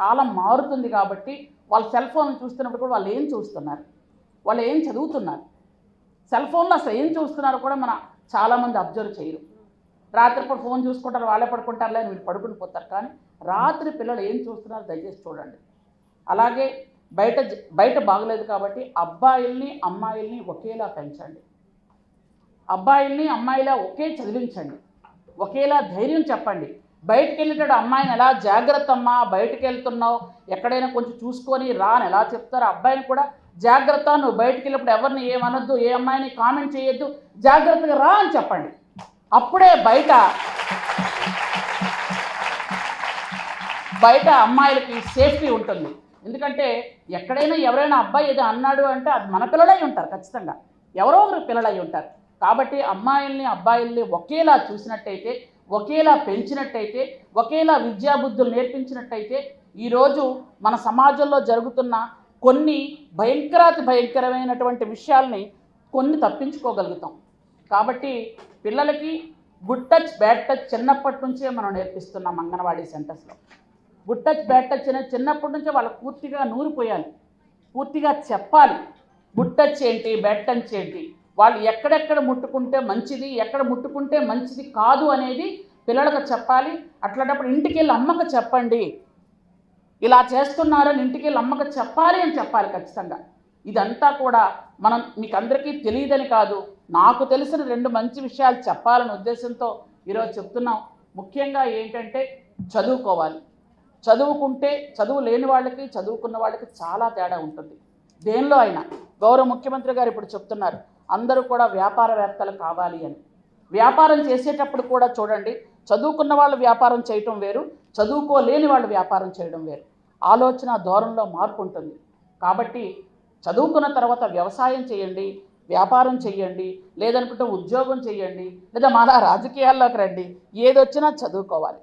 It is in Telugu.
కాలం మారుతుంది కాబట్టి వాళ్ళు సెల్ ఫోన్ చూస్తున్నప్పుడు కూడా వాళ్ళు ఏం చూస్తున్నారు, వాళ్ళు ఏం చదువుతున్నారు, సెల్ ఫోన్లో అసలు ఏం చూస్తున్నారో కూడా మన చాలామంది అబ్జర్వ్ చేయరు. రాత్రిపూట ఫోన్ చూసుకుంటారు, వాళ్ళే పడుకుంటారులే అని వీళ్ళు పడుకుని పోతారు. కానీ రాత్రి పిల్లలు ఏం చూస్తున్నారో దయచేసి చూడండి. అలాగే బయట బాగలేదు కాబట్టి అబ్బాయిల్ని అమ్మాయిల్ని ఒకేలా పెంచండి, అబ్బాయిల్ని అమ్మాయిలా ఒకే చదివించండి, ఒకేలా ధైర్యం చెప్పండి. బయటికి వెళ్ళేటప్పుడు అమ్మాయిని ఎలా జాగ్రత్త అమ్మా, బయటికి వెళ్తున్నావు ఎక్కడైనా కొంచెం చూసుకొని రా అని ఎలా చెప్తారో అబ్బాయిని కూడా జాగ్రత్త, నువ్వు బయటికి వెళ్ళినప్పుడు ఎవరిని ఏమనొద్దు, ఏ అమ్మాయిని కామెంట్ చేయొద్దు, జాగ్రత్తగా రా అని చెప్పండి. అప్పుడే బయట అమ్మాయిలకి సేఫ్టీ ఉంటుంది. ఎందుకంటే ఎక్కడైనా ఎవరైనా అబ్బాయి ఏదో అన్నాడు అంటే అది మన పిల్లలై ఉంటారు, ఖచ్చితంగా ఎవరో ఒకరు పిల్లలై ఉంటారు. కాబట్టి అమ్మాయిల్ని అబ్బాయిల్ని ఒకేలా చూసినట్టయితే, ఒకేలా పెంచినట్టయితే, ఒకేలా విద్యాబుద్ధులు నేర్పించినట్టయితే ఈరోజు మన సమాజంలో జరుగుతున్న కొన్ని భయంకరమైనటువంటి విషయాల్ని కొన్ని తప్పించుకోగలుగుతాం. కాబట్టి పిల్లలకి గుడ్ టచ్ బ్యాడ్ టచ్ చిన్నప్పటి నుంచే మనం నేర్పిస్తున్నాం. అంగన్వాడీ సెంటర్స్లో గుడ్ టచ్ బ్యాడ్ టచ్ అనేది చిన్నప్పటి నుంచే వాళ్ళకి పూర్తిగా నూరిపోయాలి, పూర్తిగా చెప్పాలి. గుడ్ టచ్ ఏంటి, బ్యాడ్ టచ్ ఏంటి, వాళ్ళు ఎక్కడెక్కడ ముట్టుకుంటే మంచిది, ఎక్కడ ముట్టుకుంటే మంచిది కాదు అనేది పిల్లలకు చెప్పాలి. అట్లాంటప్పుడు ఇంటికి వెళ్ళి అమ్మకు చెప్పండి, ఇలా చేస్తున్నారని ఇంటికి వెళ్ళి అమ్మకు చెప్పాలి అని చెప్పాలి ఖచ్చితంగా. ఇదంతా కూడా మనం మీకు అందరికీ తెలియదని కాదు, నాకు తెలిసిన 2 మంచి విషయాలు చెప్పాలనే ఉద్దేశంతో ఈరోజు చెప్తున్నాం. ముఖ్యంగా ఏంటంటే చదువుకోవాలి. చదువుకుంటే చదువు లేని వాళ్ళకి చదువుకున్న వాళ్ళకి చాలా తేడా ఉంటుంది. దేనిలో అయినా గౌరవ ముఖ్యమంత్రి గారు ఇప్పుడు చెప్తున్నారు అందరూ కూడా వ్యాపారవేత్తలు కావాలి అని. వ్యాపారం చేసేటప్పుడు కూడా చూడండి, చదువుకున్న వాళ్ళు వ్యాపారం చేయటం వేరు, చదువుకోలేని వాళ్ళు వ్యాపారం చేయడం వేరు. ఆలోచన ధోరణిలో మార్పు ఉంటుంది. కాబట్టి చదువుకున్న తర్వాత వ్యవసాయం చేయండి, వ్యాపారం చేయండి, లేదనుకుంటే ఉద్యోగం చేయండి, లేదా మళ్ళా రాజకీయాల్లోకి రండి, ఏదొచ్చినా చదువుకోవాలి.